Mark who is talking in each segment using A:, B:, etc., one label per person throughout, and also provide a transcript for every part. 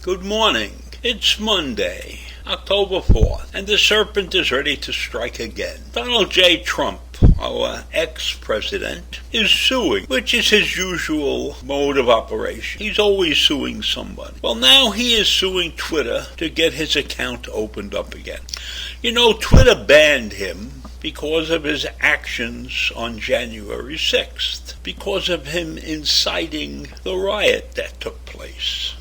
A: Good morning. It's Monday, October 4th, and the serpent is ready to strike again. Donald J. Trump, our ex-president, is suing, which is his usual mode of operation. He's always suing somebody. Well, now he is suing Twitter to get his account opened up again. You know, Twitter banned him because of his actions on January 6th, because of him inciting the riot that took place.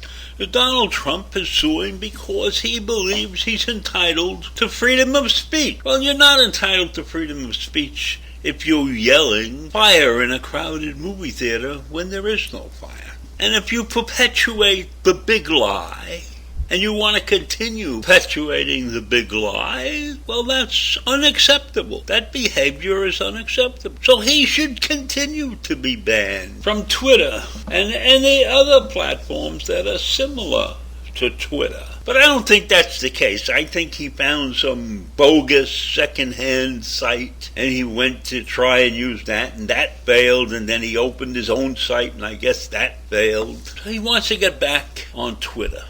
A: Donald Trump is suing because he believes he's entitled to freedom of speech. Well, you're not entitled to freedom of speech if you're yelling fire in a crowded movie theater when there is no fire. And if you perpetuate the big lie, and you want to continue perpetuating the big lie, well, that's unacceptable. That behavior is unacceptable. So he should continue to be banned from Twitter and any other platforms that are similar to Twitter. But I don't think that's the case. I think he found some bogus second-hand site, and he went to try and use that, and that failed, and then he opened his own site, and I guess that failed. So he wants to get back on Twitter.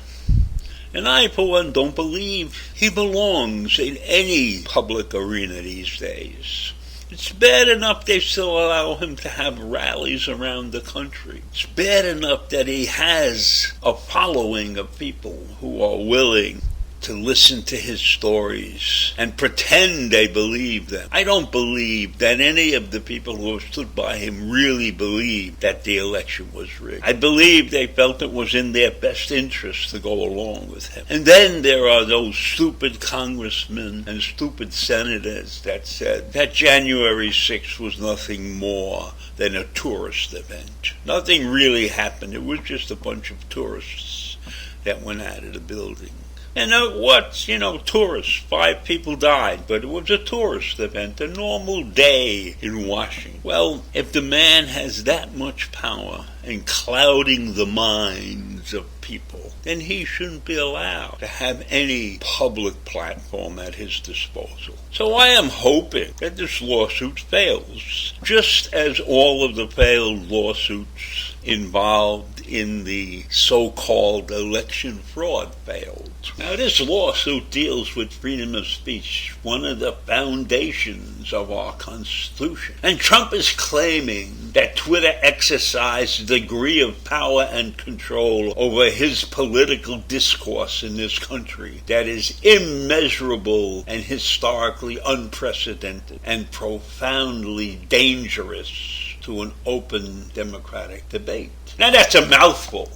A: And I, for one, don't believe he belongs in any public arena these days. It's bad enough they still allow him to have rallies around the country. It's bad enough that he has a following of people who are willing to listen to his stories and pretend they believe them. I don't believe that any of the people who have stood by him really believe that the election was rigged. I believe they felt it was in their best interest to go along with him. And then there are those stupid congressmen and stupid senators that said that January 6th was nothing more than a tourist event. Nothing really happened. It was just a bunch of tourists that went out of the building. And tourists, 5 people died, but it was a tourist event, a normal day in Washington. Well, if the man has that much power in clouding the minds of people, then he shouldn't be allowed to have any public platform at his disposal. So I am hoping that this lawsuit fails, just as all of the failed lawsuits involved in the so-called election fraud failed. Now, this lawsuit deals with freedom of speech, one of the foundations of our Constitution. And Trump is claiming that Twitter exercised a degree of power and control over his political discourse in this country that is immeasurable and historically unprecedented and profoundly dangerous to an open democratic debate. Now that's a mouthful.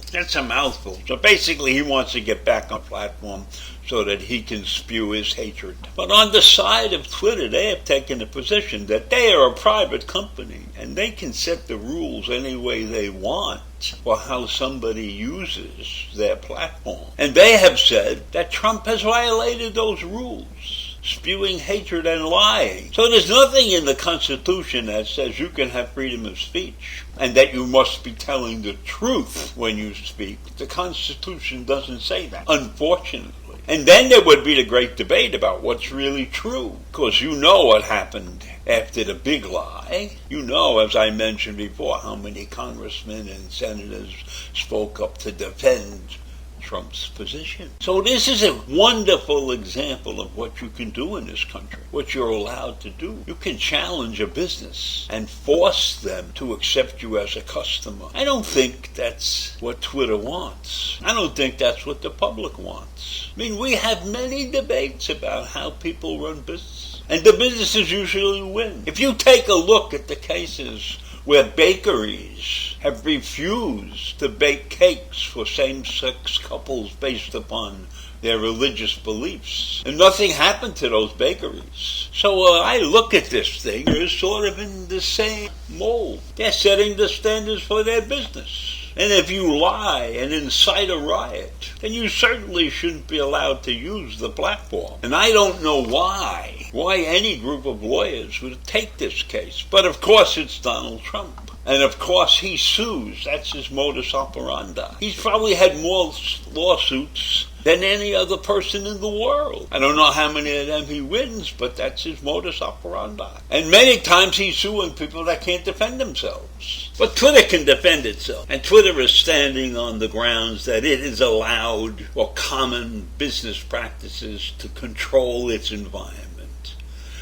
A: So basically he wants to get back on platform so that he can spew his hatred. But on the side of Twitter, they have taken a position that they are a private company and they can set the rules any way they want for how somebody uses their platform. And they have said that Trump has violated those rules, spewing hatred and lying. So there's nothing in the Constitution that says you can have freedom of speech and that you must be telling the truth when you speak. The Constitution doesn't say that, unfortunately. And then there would be the great debate about what's really true, because you know what happened after the big lie. You know, as I mentioned before, how many congressmen and senators spoke up to defend Trump's position. So this is a wonderful example of what you can do in this country, what you're allowed to do. You can challenge a business and force them to accept you as a customer. I don't think that's what Twitter wants. I don't think that's what the public wants. I mean, we have many debates about how people run business, and the businesses usually win. If you take a look at the cases where bakeries have refused to bake cakes for same-sex couples based upon their religious beliefs. And nothing happened to those bakeries. So I look at this thing as sort of in the same mold. They're setting the standards for their business. And if you lie and incite a riot, then you certainly shouldn't be allowed to use the platform. And I don't know why any group of lawyers would take this case. But of course it's Donald Trump. And of course he sues. That's his modus operandi. He's probably had more lawsuits than any other person in the world. I don't know how many of them he wins, but that's his modus operandi. And many times he's suing people that can't defend themselves. But Twitter can defend itself. And Twitter is standing on the grounds that it is allowed for common business practices to control its environment.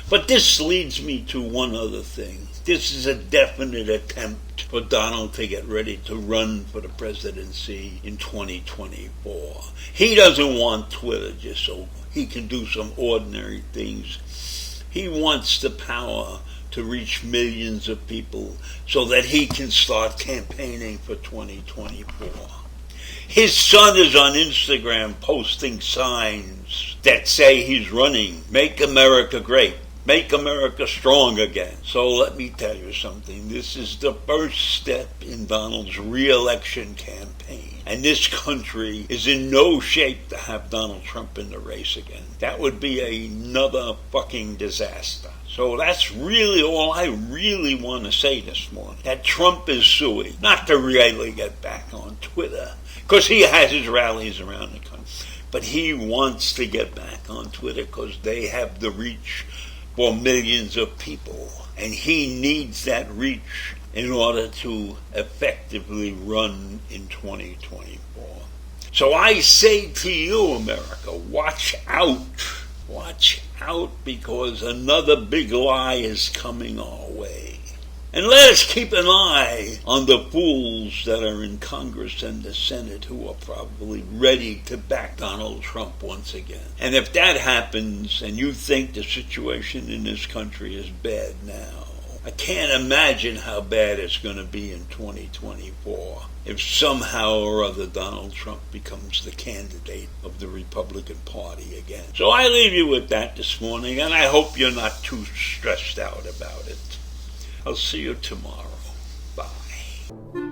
A: But this leads me to one other thing. This is a definite attempt for Donald to get ready to run for the presidency in 2024. He doesn't want Twitter just so he can do some ordinary things. He wants the power to reach millions of people so that he can start campaigning for 2024. His son is on Instagram posting signs that say he's running, "Make America Great. Make America strong again." So let me tell you something. This is the first step in Donald's re-election campaign. And this country is in no shape to have Donald Trump in the race again. That would be another fucking disaster. So that's really all I really want to say this morning. That Trump is suing, not to really get back on Twitter, because he has his rallies around the country. But he wants to get back on Twitter because they have the reach for millions of people. And he needs that reach in order to effectively run in 2024. So I say to you, America, watch out. Watch out, because another big lie is coming our way. And let us keep an eye on the fools that are in Congress and the Senate who are probably ready to back Donald Trump once again. And if that happens, and you think the situation in this country is bad now, I can't imagine how bad it's going to be in 2024 if somehow or other Donald Trump becomes the candidate of the Republican Party again. So I leave you with that this morning, and I hope you're not too stressed out about it. I'll see you tomorrow. Bye.